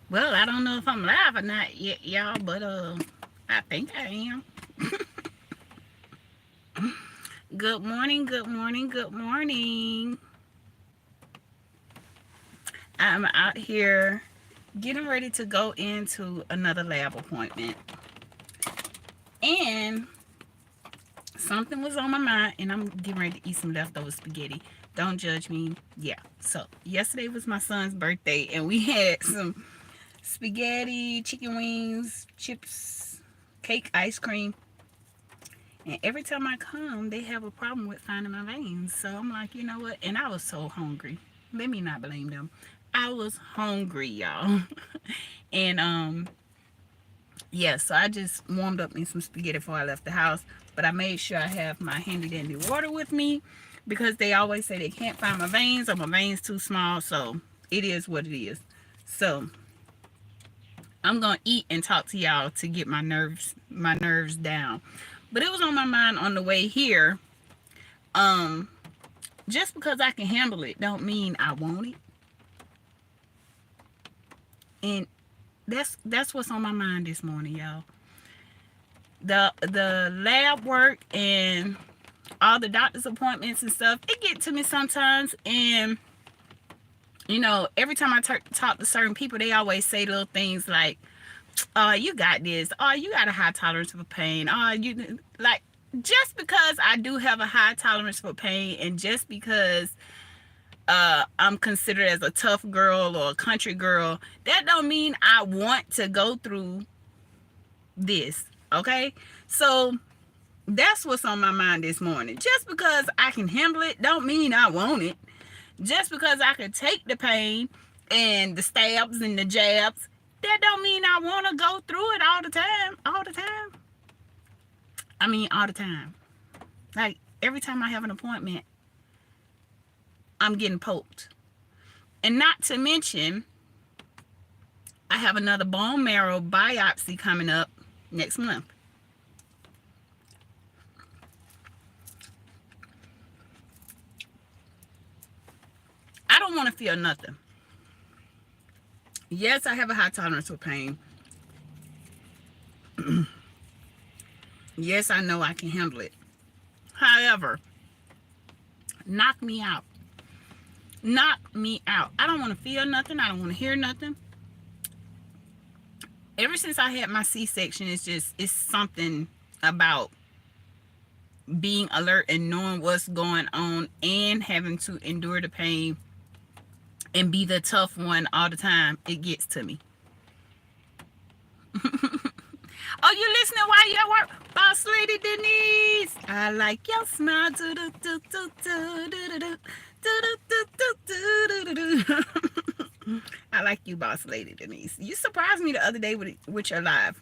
Well, I don't know if I'm live or not yet, y'all, but I think I am. Good morning, good morning, good morning. I'm out here getting ready to go into another lab appointment. And something was on my mind, and I'm getting ready to eat some leftover spaghetti. Don't judge me. Yeah. So, yesterday was my son's birthday, and we had some spaghetti, chicken wings, chips, cake, ice cream. And every time I come, they have a problem with finding my veins. So I'm like, you know what? And I was so hungry. Let me not blame them. I was hungry, y'all. And yeah, so I just warmed up me some spaghetti before I left the house. But I made sure I have my handy dandy water with me because they always say they can't find my veins or my veins too small. So it is what it is. So I'm gonna eat and talk to y'all to get my nerves down. But it was on my mind on the way here. Um, just because I can handle it don't mean I want it. And that's what's on my mind this morning, y'all. The lab work and all the doctor's appointments and stuff, it get to me sometimes. And every time I talk to certain people, they always say little things like, "Oh, you got this. Oh, you got a high tolerance for pain. Oh, you like." Just because I do have a high tolerance for pain, and just because I'm considered as a tough girl or a country girl, that don't mean I want to go through this. Okay, so that's what's on my mind this morning. Just because I can handle it don't mean I want it. Just because I can take the pain and the stabs and the jabs, that don't mean I want to go through it all the time. All the time. I mean, all the time. Like every time I have an appointment, I'm getting poked. And not to mention, I have another bone marrow biopsy coming up next month. I don't want to feel nothing. Yes, I have a high tolerance for pain. Yes, I know I can handle it. However, knock me out. Knock me out. I don't want to feel nothing. I don't want to hear nothing. Ever since I had my C-section, it's something about being alert and knowing what's going on and having to endure the pain and be the tough one all the time. It gets to me. Oh, you listening while you at work? Boss Lady Denise. I like your smile. I like you, Boss Lady Denise. You surprised me the other day with your live.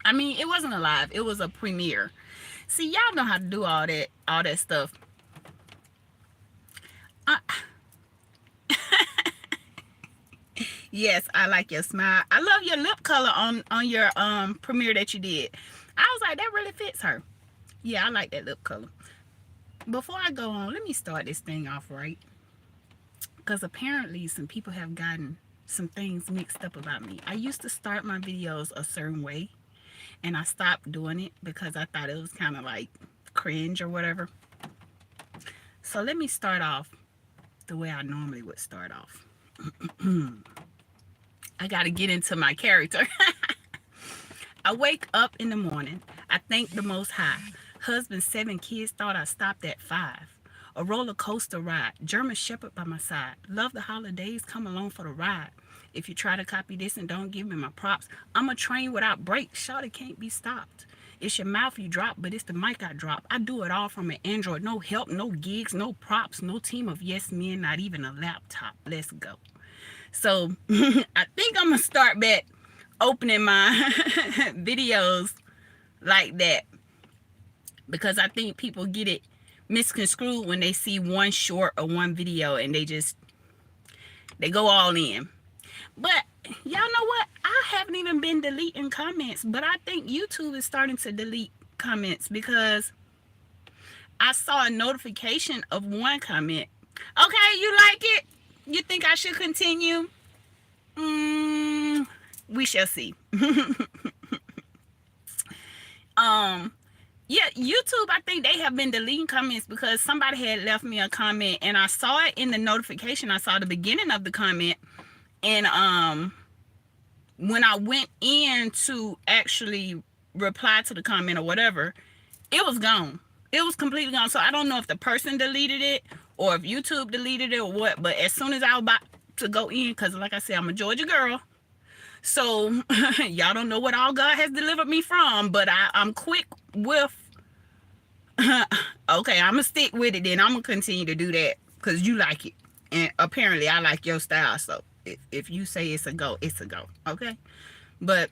I mean, it wasn't a live. It was a premiere. See, y'all know how to do all that stuff. I, yes, I like your smile. I love your lip color on your premiere that you did. I was like, that really fits her. Yeah, I like that lip color. Before I go on, let me start this thing off right. Because apparently some people have gotten some things mixed up about me. I used to start my videos a certain way, and I stopped doing it because I thought it was kind of like cringe or whatever. So let me start off the way I normally would start off. I got to get into my character. I wake up in the morning. I thank the Most High. Husband, 7 kids, thought I stopped at 5. A roller coaster ride. German Shepherd by my side. Love the holidays. Come along for the ride. If you try to copy this and don't give me my props, I'm a train without brakes. Shawty can't be stopped. It's your mouth you drop, but it's the mic I drop. I do it all from an Android. No help, no gigs, no props, no team of yes men, not even a laptop. Let's go. So I think I'm going to start back opening my videos like that, because I think people get it misconstrued when they see one short or one video and they go all in. But y'all know what? I haven't even been deleting comments, but I think YouTube is starting to delete comments because I saw a notification of one comment. Okay, you like it? You think I should continue? We shall see. um yeah, YouTube, I think they have been deleting comments because somebody had left me a comment and I saw it in the notification. I saw the beginning of the comment, and when I went in to actually reply to the comment or whatever, it was gone. It was completely gone. So I don't know if the person deleted it or if YouTube deleted it or what, but as soon as I was about to go in, because like I said, I'm a Georgia girl, so y'all don't know what all God has delivered me from, but I'm quick with okay, I'm gonna stick with it, then I'm gonna continue to do that because you like it, and apparently I like your style. So if you say it's a go, it's a go. Okay, but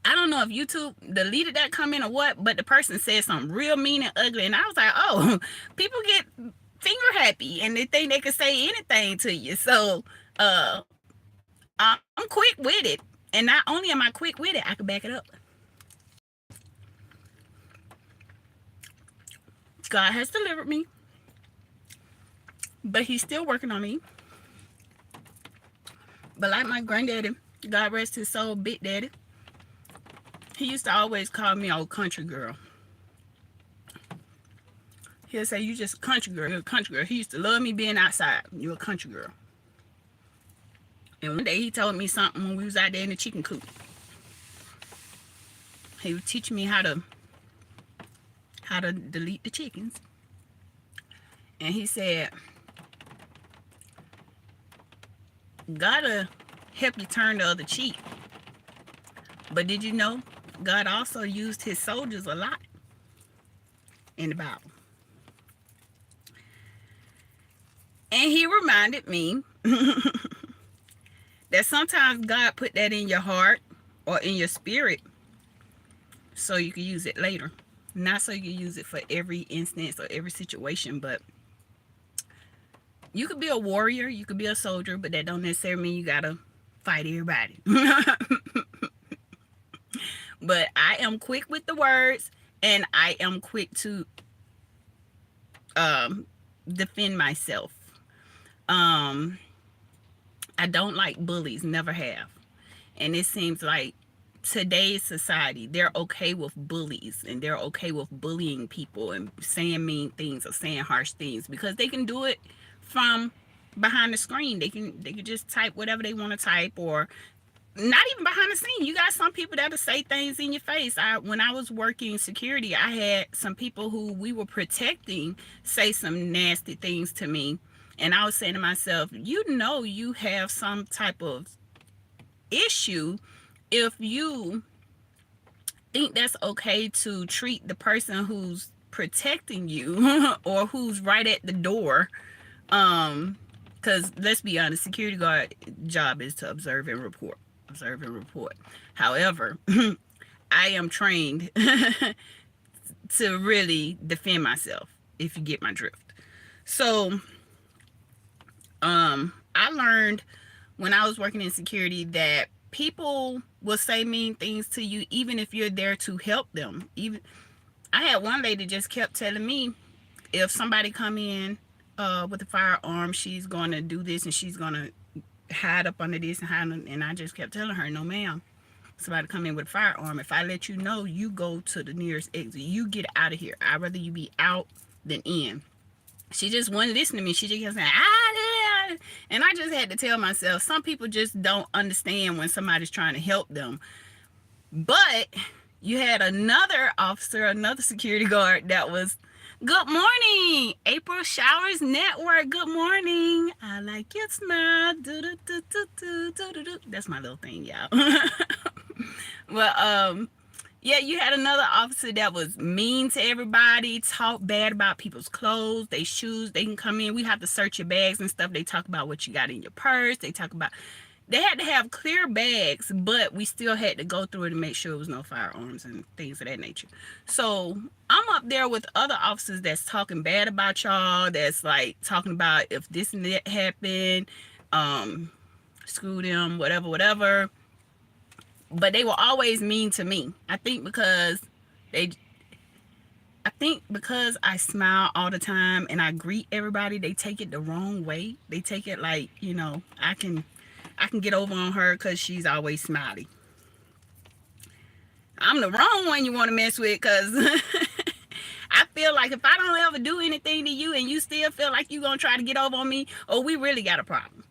I don't know if YouTube deleted that comment or what, but the person said something real mean and ugly, and I was like, oh, people get finger happy and they think they can say anything to you. So I'm quick with it, and not only am I quick with it, I can back it up. God has delivered me, but he's still working on me. But like my granddaddy, God rest his soul, Big Daddy, he used to always call me old country girl. He'll say, you just a country girl, you're a country girl. He used to love me being outside. You're a country girl. And one day he told me something when we was out there in the chicken coop. He was teaching me how to delete the chickens. And he said, gotta help you turn the other cheek. But did you know God also used his soldiers a lot in the Bible? And he reminded me that sometimes God put that in your heart or in your spirit so you can use it later. Not so you can use it for every instance or every situation, but you could be a warrior, you could be a soldier, but that don't necessarily mean you gotta fight everybody. But I am quick with the words, and I am quick to defend myself. I don't like bullies, never have. And it seems like today's society, they're okay with bullies and they're okay with bullying people and saying mean things or saying harsh things because they can do it from behind the screen. They can just type whatever they want to type, or not even behind the scene. You got some people that'll say things in your face. When I was working security, I had some people who we were protecting say some nasty things to me. And I was saying to myself, you know, you have some type of issue if you think that's okay to treat the person who's protecting you or who's right at the door. Because let's be honest, security guard job is to observe and report. However, I am trained to really defend myself, if you get my drift. So I learned when I was working in security that people will say mean things to you even if you're there to help them. Even I had one lady just kept telling me, if somebody come in with a firearm, she's going to do this and she's going to hide up under this and hide, and I just kept telling her, no ma'am, somebody come in with a firearm, if I let you know, you go to the nearest exit, you get out of here. I'd rather you be out than in. She just wouldn't listen to me. She just kept saying, and I just had to tell myself, some people just don't understand when somebody's trying to help them. But you had another officer, another security guard that was, good morning, April Showers Network. Good morning. I like your smile. That's my little thing, y'all. Well, yeah, you had another officer that was mean to everybody, talked bad about people's clothes, their shoes. They can come in. We have to search your bags and stuff. They talk about what you got in your purse. They talk about, they had to have clear bags, but we still had to go through it to make sure there was no firearms and things of that nature. So I'm up there with other officers that's talking bad about y'all, that's like talking about if this and that happened, screw them, whatever. But they were always mean to me. I think because I smile all the time and I greet everybody, they take it the wrong way. They take it like, you know, I can I can get over on her because she's always smiley. I'm the wrong one you want to mess with, because I feel like if I don't ever do anything to you and you still feel like you're going to try to get over on me, oh, we really got a problem.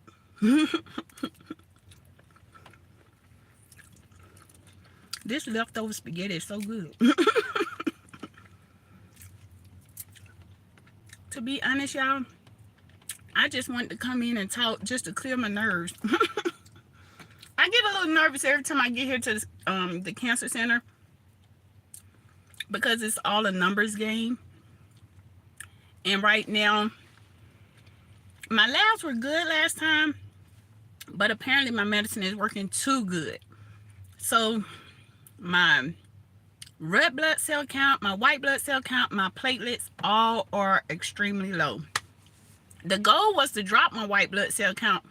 This leftover spaghetti is so good. To be honest, y'all, I just wanted to come in and talk just to clear my nerves. I get a little nervous every time I get here to the cancer center, because it's all a numbers game. And right now, my labs were good last time, but apparently my medicine is working too good. So my red blood cell count, my white blood cell count, my platelets, all are extremely low. The goal was to drop my white blood cell count,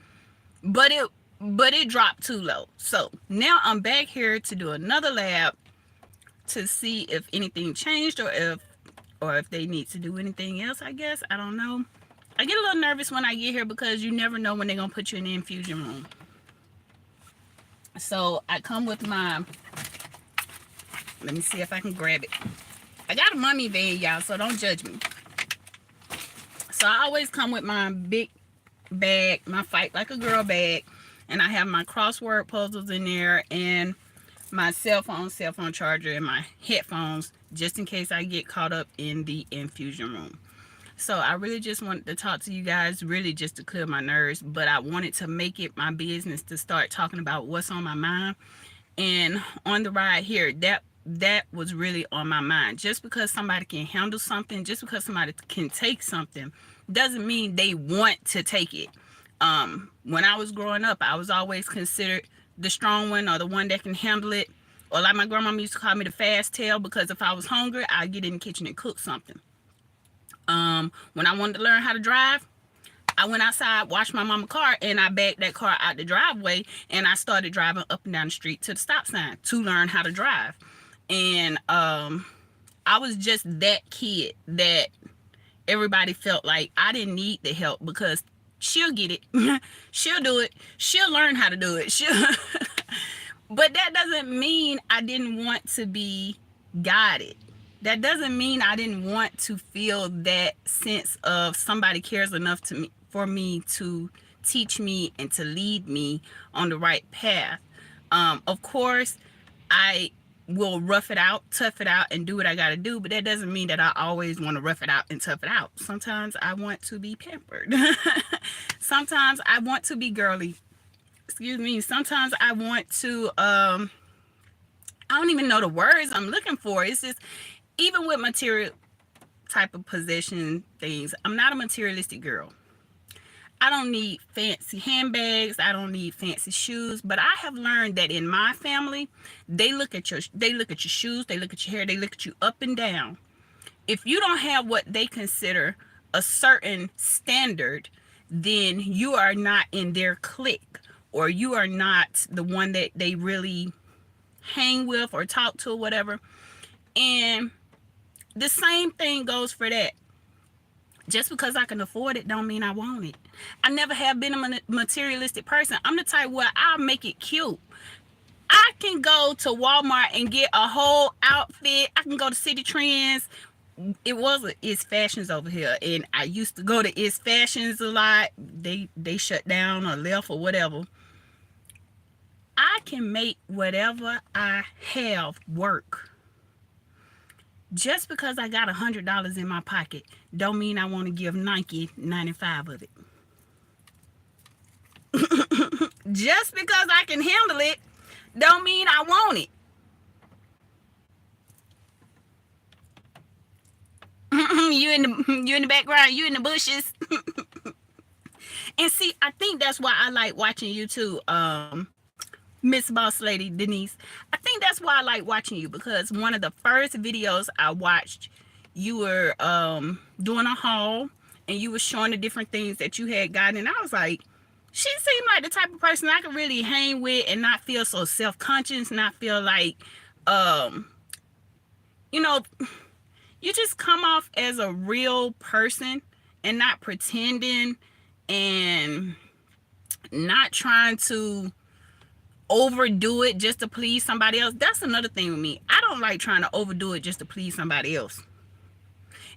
but it dropped too low. So now I'm back here to do another lab to see if anything changed, or if they need to do anything else, I guess. I don't know. I get a little nervous when I get here because you never know when they're going to put you in the infusion room. So I come with my, let me see if I can grab it. I got a mummy van, y'all, so don't judge me. So I always come with my big bag, my Fight Like a Girl bag, and I have my crossword puzzles in there, and my cell phone charger, and my headphones, just in case I get caught up in the infusion room. So I really just wanted to talk to you guys, really just to clear my nerves, but I wanted to make it my business to start talking about what's on my mind. And on the ride here, that was really on my mind. Just because somebody can handle something, just because somebody can take something, doesn't mean they want to take it. When I was growing up, I was always considered the strong one, or the one that can handle it. Or like my grandmama used to call me the fast tail, because if I was hungry, I'd get in the kitchen and cook something. When I wanted to learn how to drive, I went outside, washed my mama's car, and I backed that car out the driveway, and I started driving up and down the street to the stop sign to learn how to drive. And I was just that kid that everybody felt like I didn't need the help, because she'll get it. She'll do it. She'll learn how to do it. But that doesn't mean I didn't want to be guided. That doesn't mean I didn't want to feel that sense of somebody cares enough for me to teach me and to lead me on the right path. Of course, I will rough it out, tough it out, and do what I got to do, but that doesn't mean that I always want to rough it out and tough it out. Sometimes I want to be pampered. Sometimes I want to be girly. Excuse me. Sometimes I want to, I don't even know the words I'm looking for. It's just, even with material type of possession things, I'm not a materialistic girl. I don't need fancy handbags. I don't need fancy shoes. But I have learned that in my family, they look at your shoes, they look at your hair, they look at you up and down. If you don't have what they consider a certain standard, then you are not in their clique, or you are not the one that they really hang with or talk to or whatever. And the same thing goes for that. Just because I can afford it don't mean I want it. I never have been a materialistic person. I'm the type where I'll make it cute. I can go to Walmart and get a whole outfit. I can go to City Trends. It was It's Fashions over here, and I used to go to It's Fashions a lot. They shut down or left or whatever. I can make whatever I have work. Just because I got $100 in my pocket don't mean I want to give Nike 95 of it. Just because I can handle it don't mean I want it. You in the background, you in the bushes. And see, I think that's why I like watching you too, Miss Boss Lady Denise. I think that's why I like watching you, because one of the first videos I watched, you were doing a haul, and you were showing the different things that you had gotten, and I was like, she seemed like the type of person I could really hang with and not feel so self-conscious, not feel like, you know, you just come off as a real person and not pretending and not trying to overdo it just to please somebody else. That's another thing with me. I don't like trying to overdo it just to please somebody else.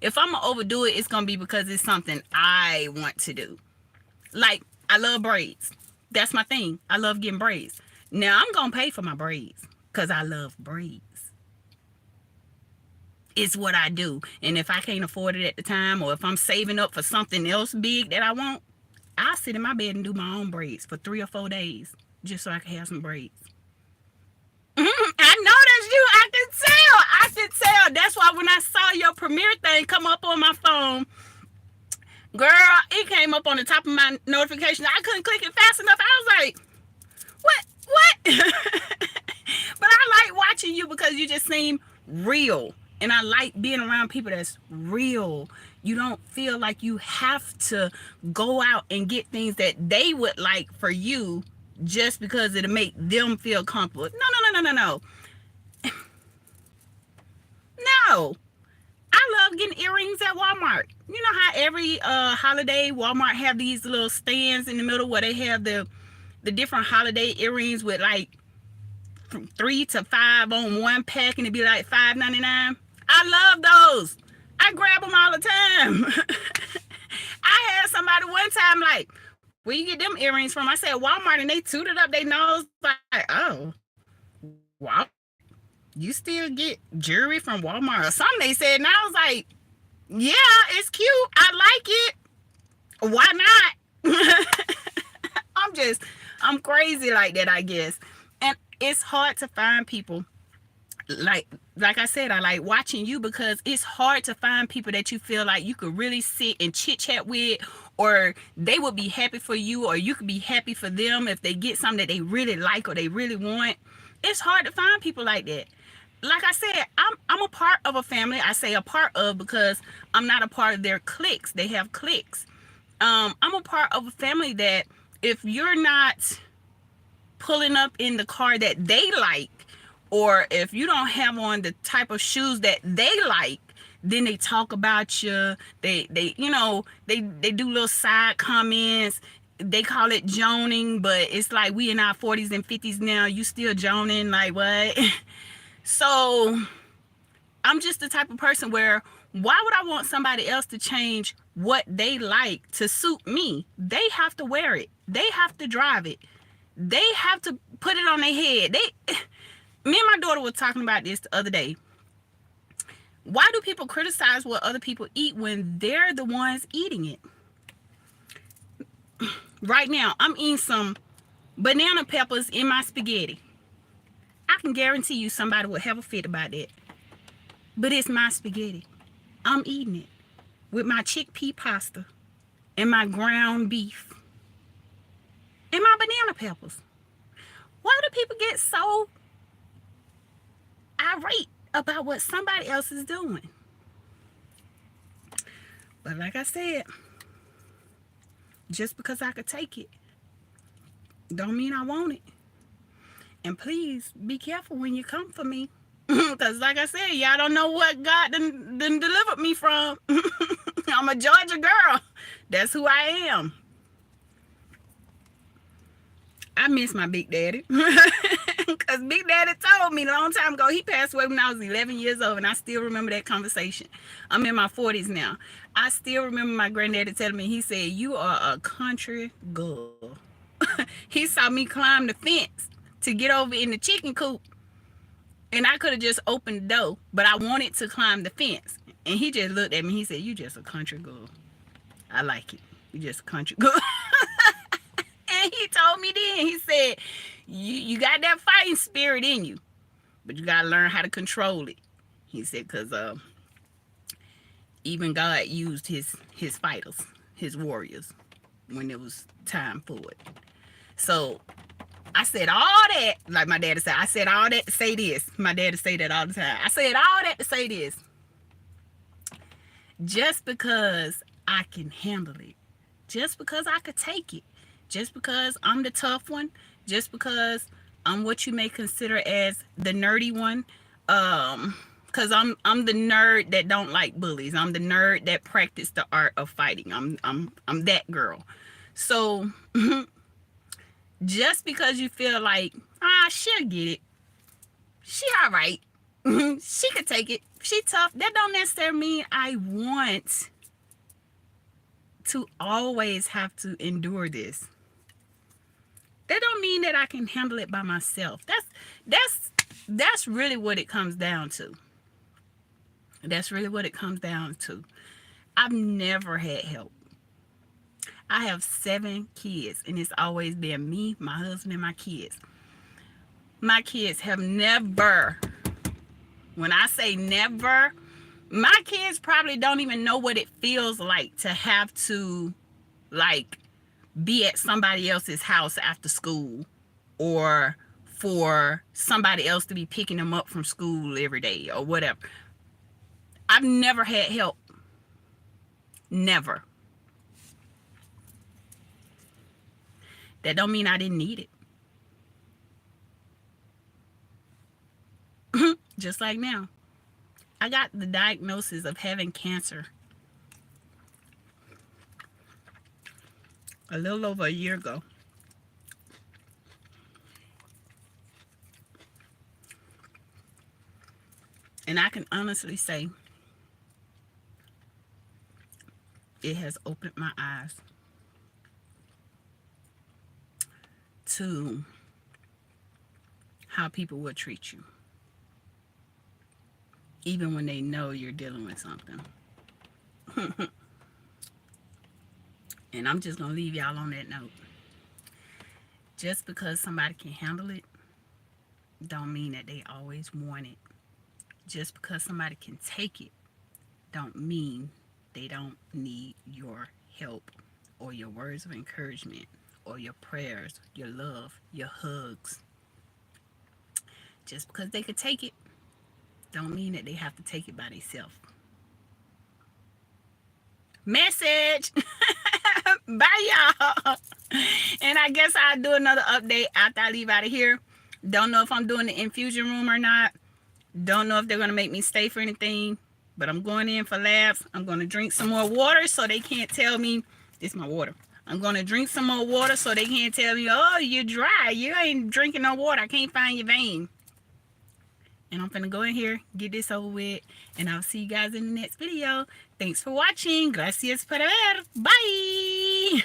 If I'm gonna overdo it, it's gonna be because it's something I want to do. Like, I love braids. That's my thing. I love getting braids. Now I'm gonna pay for my braids because I love braids. It's what I do. And if I can't afford it at the time, or if I'm saving up for something else big that I want, I'll sit in my bed and do my own braids for 3 or 4 days just so I can have some braids. I know that's you. I can tell. I can tell. That's why when I saw your premiere thing come up on my phone, girl, it came up on the top of my notification. I couldn't click it fast enough. I was like, what? But I like watching you because you just seem real. And I like being around people that's real. You don't feel like you have to go out and get things that they would like for you just because it'll make them feel comfortable. No. No. I love getting earrings at Walmart. You know how every holiday Walmart have these little stands in the middle where they have the different holiday earrings with like from 3 to 5 on one pack, and it'd be like $5.99. I love those. I grab them all the time. I had somebody one time like, where you get them earrings from? I said Walmart, and they tooted up their nose like, oh, wow, you still get jewelry from Walmart or something, they said. And I was like, yeah, it's cute. I like it. Why not? I'm crazy like that, I guess. And it's hard to find people like I said, I like watching you because it's hard to find people that you feel like you could really sit and chit chat with, or they would be happy for you, or you could be happy for them if they get something that they really like or they really want. It's hard to find people like that. Like I said, I'm a part of a family. I say a part of because I'm not a part of their cliques. They have cliques. I'm a part of a family that if you're not pulling up in the car that they like, or if you don't have on the type of shoes that they like, then they talk about you. They you know, they do little side comments. They call it joning, but it's like we in our 40s and 50s now. You still joning, like what? So I'm just the type of person where why would I want somebody else to change what they like to suit me? They have to wear it. They have to drive it. They have to put it on their head. Me and my daughter were talking about this the other day. Why do people criticize what other people eat when they're the ones eating it? Right now, I'm eating some banana peppers in my spaghetti. I can guarantee you somebody would have a fit about that. But it's my spaghetti. I'm eating it with my chickpea pasta and my ground beef and my banana peppers. Why do people get so irate about what somebody else is doing? But like I said, just because I could take it don't mean I want it. And please be careful when you come for me, because like I said, y'all don't know what God done delivered me from. I'm a Georgia girl. That's who I am. I miss my Big Daddy. Because Big Daddy told me a long time ago, he passed away when I was 11 years old, and I still remember that conversation. I'm in my 40s now. I still remember my granddaddy telling me, he said, you are a country girl. He saw me climb the fence to get over in the chicken coop, and I could have just opened the door, but I wanted to climb the fence. And he just looked at me, he said, you just a country girl. I like it. You just a country girl. And he told me then, he said, you got that fighting spirit in you, but you got to learn how to control it. He said, because even God used his fighters, his warriors, when it was time for it. So I said all that, like my daddy said, I said all that to say this. My daddy say that all the time. I said all that to say this. Just because I can handle it, just because I could take it, just because I'm the tough one, just because I'm what you may consider as the nerdy one, because I'm the nerd that don't like bullies. I'm the nerd that practice the art of fighting. I'm that girl. So Just because you feel like, she'll get it. She all right. She could take it. She tough. That don't necessarily mean I want to always have to endure this. That don't mean that I can handle it by myself. That's really what it comes down to. That's really what it comes down to. I've never had help. I have 7 kids, and it's always been me, my husband, and my kids. My kids have never, when I say never, my kids probably don't even know what it feels like to have to, like, be at somebody else's house after school, or for somebody else to be picking them up from school every day or whatever. I've never had help. Never. That don't mean I didn't need it. Just like now. I got the diagnosis of having cancer a little over a year ago. And I can honestly say it has opened my eyes to how people will treat you, even when they know you're dealing with something. And I'm just going to leave y'all on that note. Just because somebody can handle it, don't mean that they always want it. Just because somebody can take it, don't mean they don't need your help or your words of encouragement or your prayers, your love, your hugs. Just because they could take it, don't mean that they have to take it by themselves. Message. Bye, y'all. And I guess I'll do another update after I leave out of here. Don't know if I'm doing the infusion room or not. Don't know if they're going to make me stay for anything. But I'm going in for labs. I'm going to drink some more water so they can't tell me. This is my water. I'm going to drink some more water so they can't tell me, oh, you're dry. You ain't drinking no water. I can't find your vein. And I'm finna go in here, get this over with, and I'll see you guys in the next video. Thanks for watching. Gracias por ver. Bye.